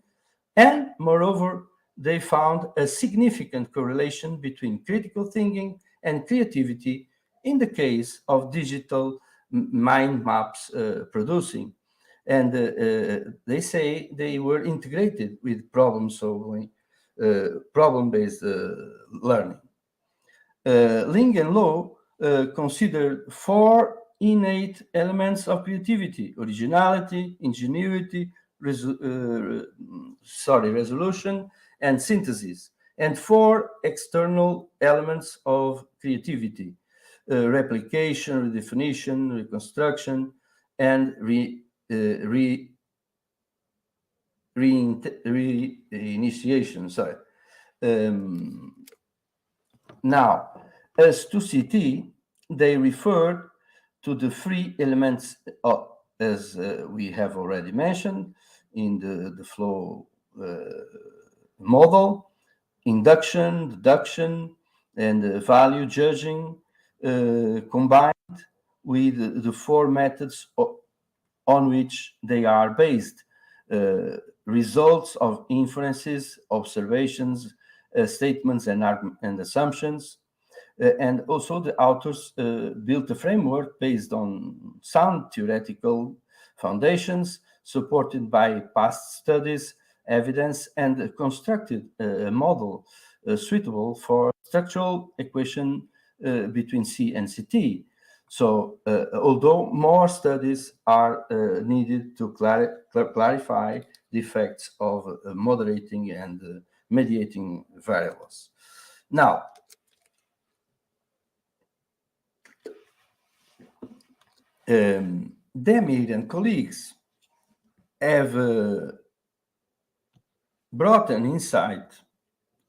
and moreover, they found a significant correlation between critical thinking and creativity in the case of digital mind maps producing. And they say they were integrated with problem-solving, problem-based learning. Ling and Low considered 4 innate elements of creativity: originality, ingenuity, resolution, and synthesis, and 4 external elements of creativity: replication, redefinition, reconstruction, and reinitiation. Sorry. Now, as to CT, they refer to the 3 elements, as we have already mentioned in the flow model: induction, deduction, and value judging, combined with the 4 methods on which they are based: results of inferences, observations, statements, and assumptions. And also the authors built a framework based on sound theoretical foundations, supported by past studies, evidence, and constructed a model suitable for structural equation between C and CT. So, although more studies are needed to clarify the effects of moderating and mediating variables. Now, Demir and colleagues have brought an insight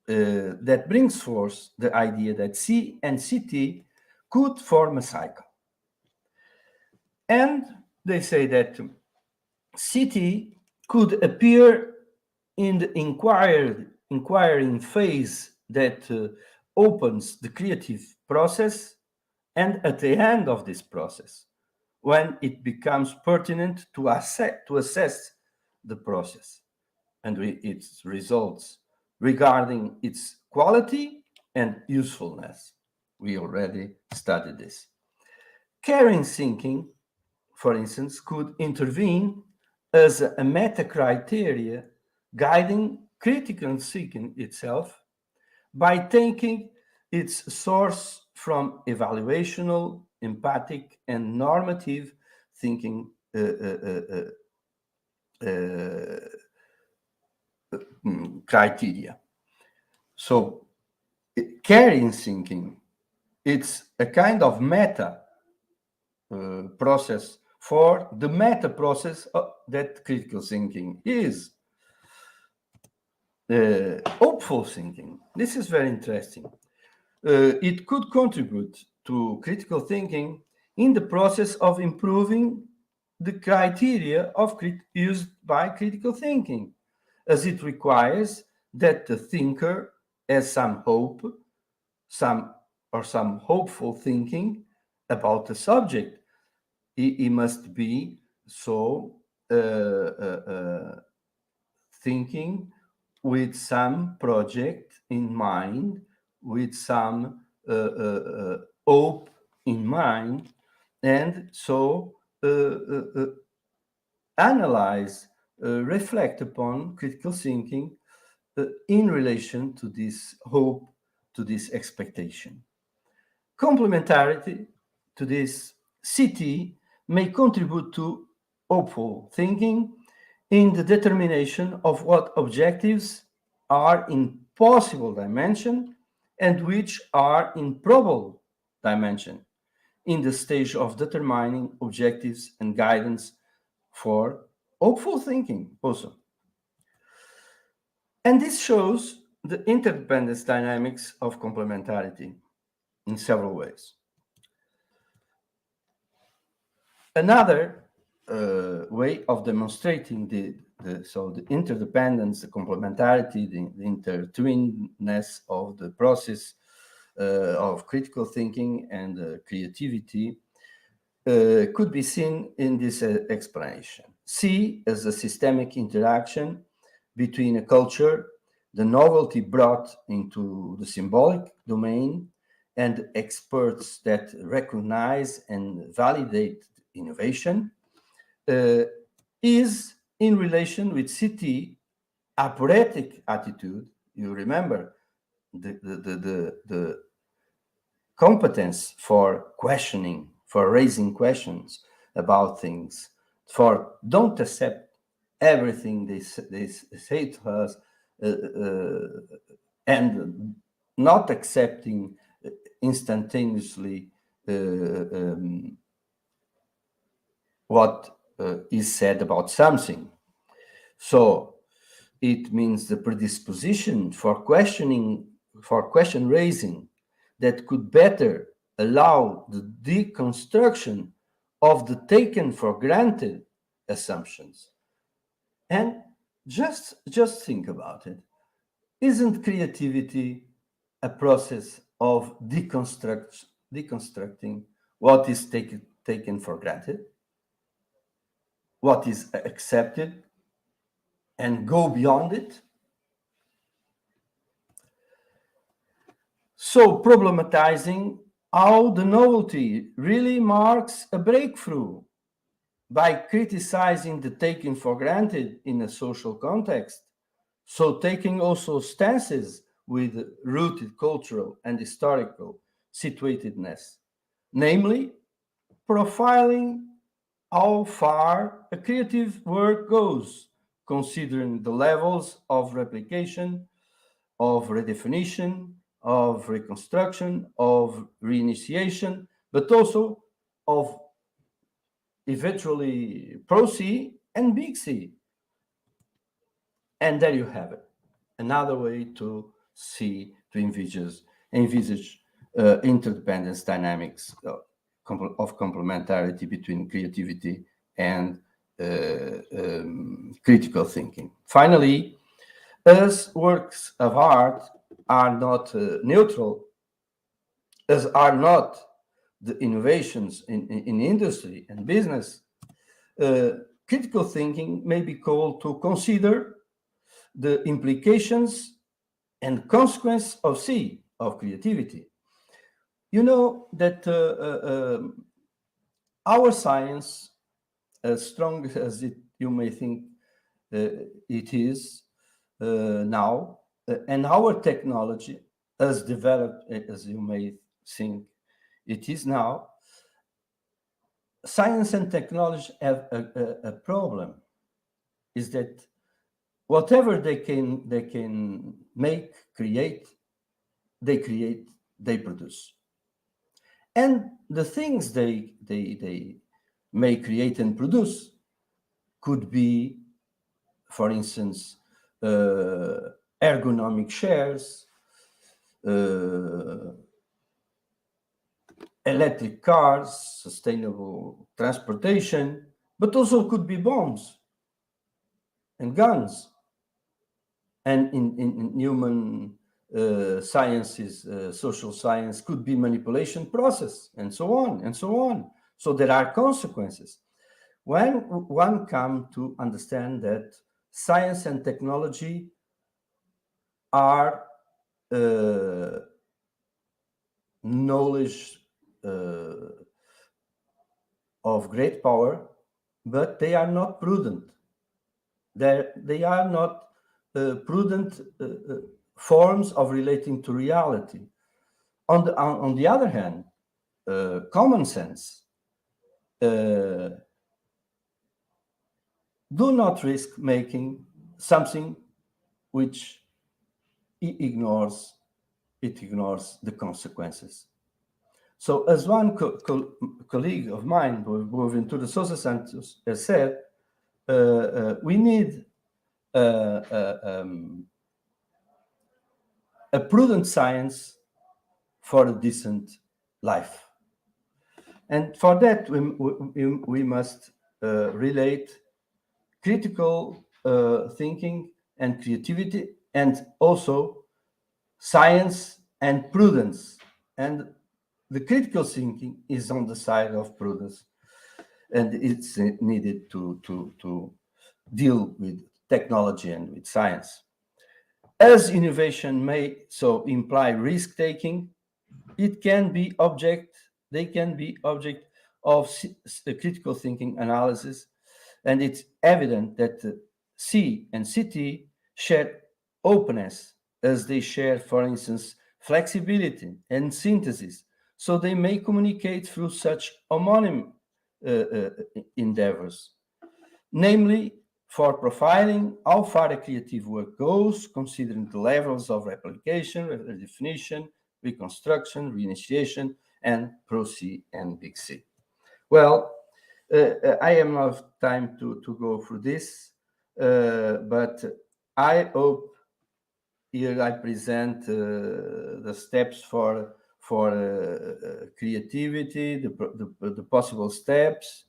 that brings forth the idea that C and CT could form a cycle. And they say that CT could appear in the inquiring phase that opens the creative process, and at the end of this process, when it becomes pertinent to assess the process and its results regarding its quality and usefulness. We already studied this. Caring thinking, for instance, could intervene as a meta-criteria guiding critical thinking itself by taking its source from evaluational, empathic, and normative thinking criteria. So, caring thinking, it's a kind of meta process for the meta process that critical thinking is. Hopeful thinking, this is very interesting. It could contribute to critical thinking in the process of improving the criteria used by critical thinking, as it requires that the thinker has some hope, some hopeful thinking about the subject. He must be so thinking with some project in mind, with some hope in mind, and so analyze, reflect upon critical thinking in relation to this hope, to this expectation. Complementarity to this CT may contribute to hopeful thinking in the determination of what objectives are in possible dimension and which are in probable dimension in the stage of determining objectives and guidance for hopeful thinking also. And this shows the interdependence dynamics of complementarity in several ways. Another way of demonstrating the interdependence, the complementarity, the intertwinedness of the process of critical thinking and creativity could be seen in this explanation. C as a systemic interaction between a culture, the novelty brought into the symbolic domain, and experts that recognize and validate innovation, is in relation with CT, aporetic attitude. You remember the competence for questioning, for raising questions about things, for don't accept everything they say to us and not accepting instantaneously what is said about something. So it means the predisposition for question raising that could better allow the deconstruction of the taken for granted assumptions. And just think about it. Isn't creativity a process of deconstructing what is taken for granted, what is accepted, and go beyond it? So problematizing how the novelty really marks a breakthrough by criticizing the taken for granted in a social context. So taking also stances with rooted cultural and historical situatedness, namely profiling how far a creative work goes, considering the levels of replication, of redefinition, of reconstruction, of reinitiation, but also of eventually pro C and big C. And there you have it. Another way to see, to envisage interdependence dynamics of complementarity between creativity and critical thinking. Finally, as works of art are not neutral, as are not the innovations in industry and business, critical thinking may be called to consider the implications and consequence of C, of creativity. You know that our science, as strong as you may think it is now, and our technology, as developed as you may think it is now, science and technology have a problem, is that whatever they can make, create, they produce. And the things they may create and produce could be, for instance, ergonomic chairs, electric cars, sustainable transportation, but also could be bombs and guns. And in human sciences, social science, could be manipulation process, and so on and so on. So there are consequences. When one comes to understand that science and technology are knowledge of great power, but they are not prudent. They are not prudent forms of relating to reality. On the other hand, common sense do not risk making something which it ignores the consequences. So as one colleague of mine who went into the social sciences has said, we need a prudent science for a decent life. And for that, we must relate critical thinking and creativity, and also science and prudence. And the critical thinking is on the side of prudence, and it's needed to deal with technology and with science. As innovation may so imply risk-taking, they can be object of critical thinking analysis, and it's evident that C and CT share openness, as they share, for instance, flexibility and synthesis, so they may communicate through such homonym endeavors. Namely, for profiling how far the creative work goes, considering the levels of replication, redefinition, reconstruction, reinitiation, and Pro-C and Big C. Well, I have not time to go through this, but I hope here I present the steps for creativity, the possible steps,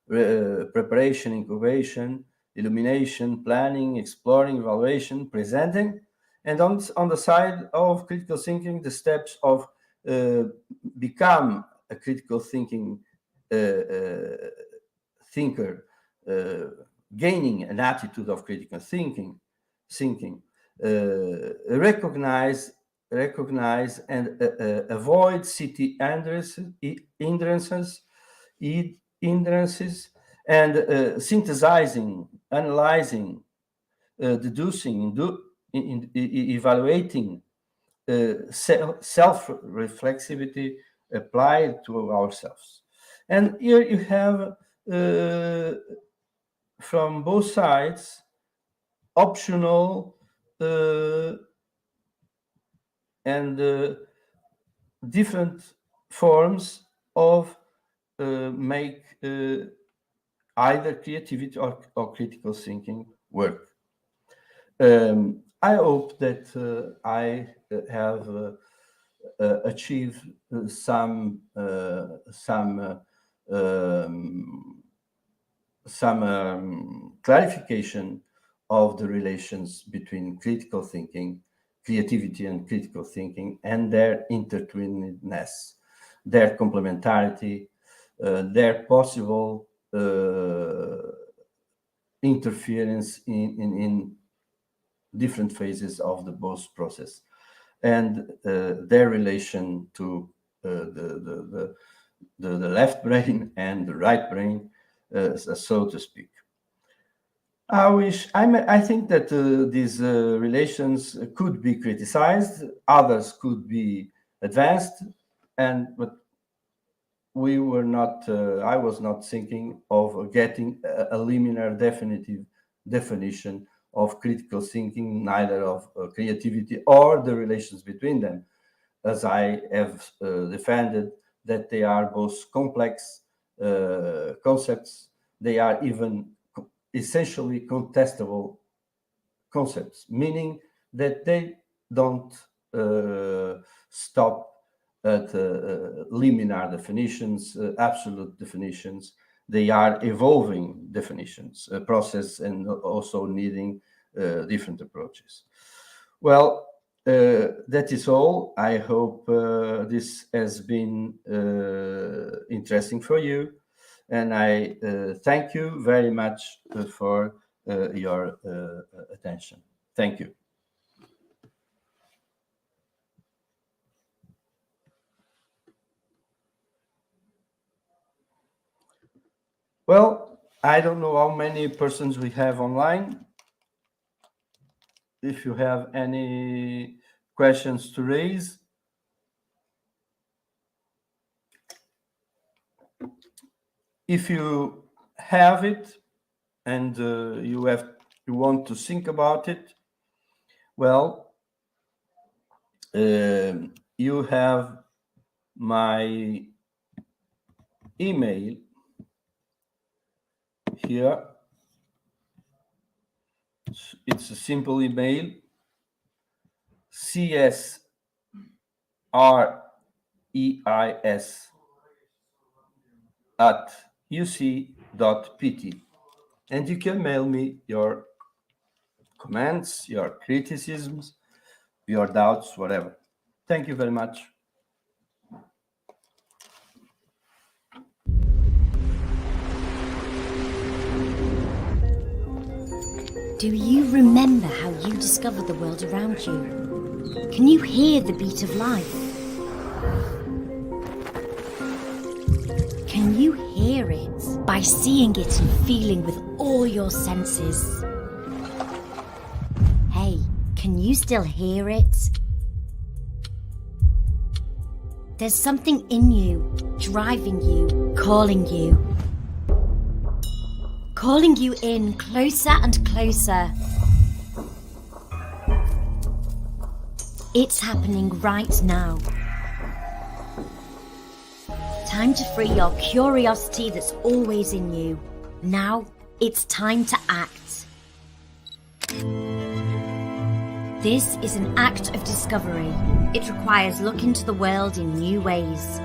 preparation, incubation, illumination, planning, exploring, evaluation, presenting, and on the side of critical thinking, the steps of become a critical thinking thinker, gaining an attitude of critical thinking, recognize and avoid city hindrances, and synthesizing, analyzing, deducing, evaluating, self-reflexivity applied to ourselves. And here you have, from both sides, optional and different forms of make either creativity or critical thinking work. I hope that I have achieved some clarification of the relations between critical thinking, creativity and critical thinking, and their intertwinedness, their complementarity, their possible interference in different phases of the both process, and their relation to the left brain and the right brain, so to speak. I think that these relations could be criticized, others could be advanced, but we were not. I was not thinking of getting a linear, definitive definition of critical thinking, neither of creativity or the relations between them, as I have defended that they are both complex concepts. They are even essentially contestable concepts, meaning that they don't stop at liminar definitions, absolute definitions. They are evolving definitions, a process, and also needing different approaches. Well, that is all. I hope this has been interesting for you, and I thank you very much for your attention. Thank you. Well, I don't know how many persons we have online. If you have any questions to raise. If you have it and you want to think about it, well, you have my email here. It's a simple email, csreis@uc.pt, and you can mail me your comments, your criticisms, your doubts, whatever. Thank you very much. Do you remember how you discovered the world around you? Can you hear the beat of life? Can you hear it by seeing it and feeling with all your senses? Hey, can you still hear it? There's something in you, driving you, calling you. calling you in closer and closer. It's happening right now. Time to free your curiosity that's always in you. Now it's time to act. This is an act of discovery. It requires looking to the world in new ways.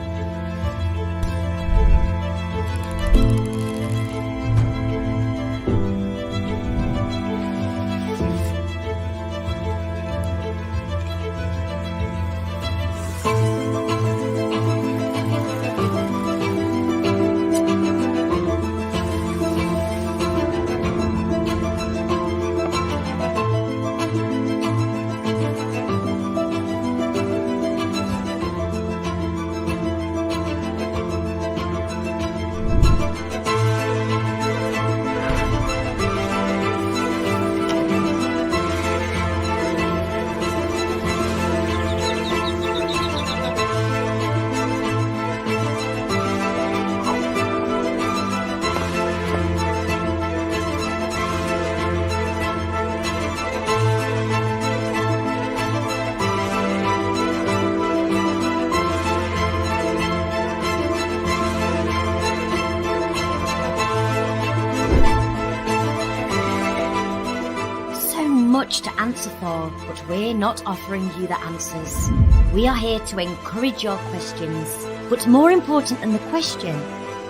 Much to answer for, but we're not offering you the answers. We are here to encourage your questions, but more important than the question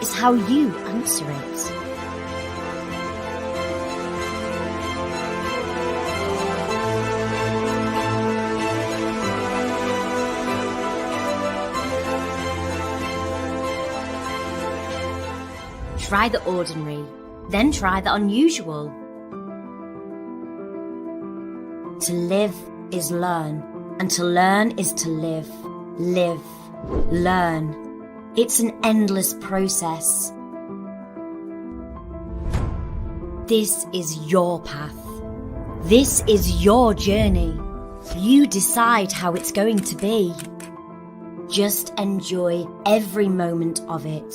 is how you answer it. Try the ordinary, then try the unusual. To live is learn, and to learn is to live. Live, learn. It's an endless process. This is your path. This is your journey. You decide how it's going to be. Just enjoy every moment of it.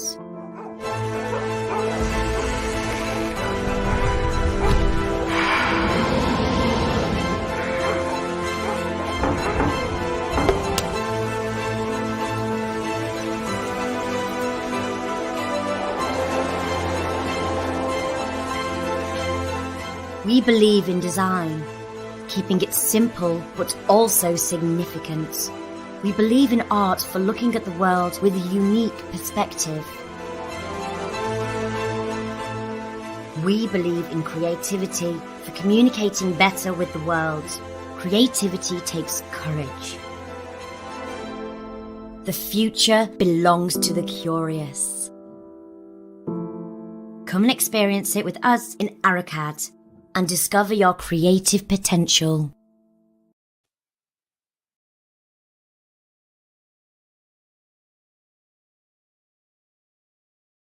We believe in design, keeping it simple but also significant. We believe in art for looking at the world with a unique perspective. We believe in creativity for communicating better with the world. Creativity takes courage. The future belongs to the curious. Come and experience it with us in Aricad and discover your creative potential.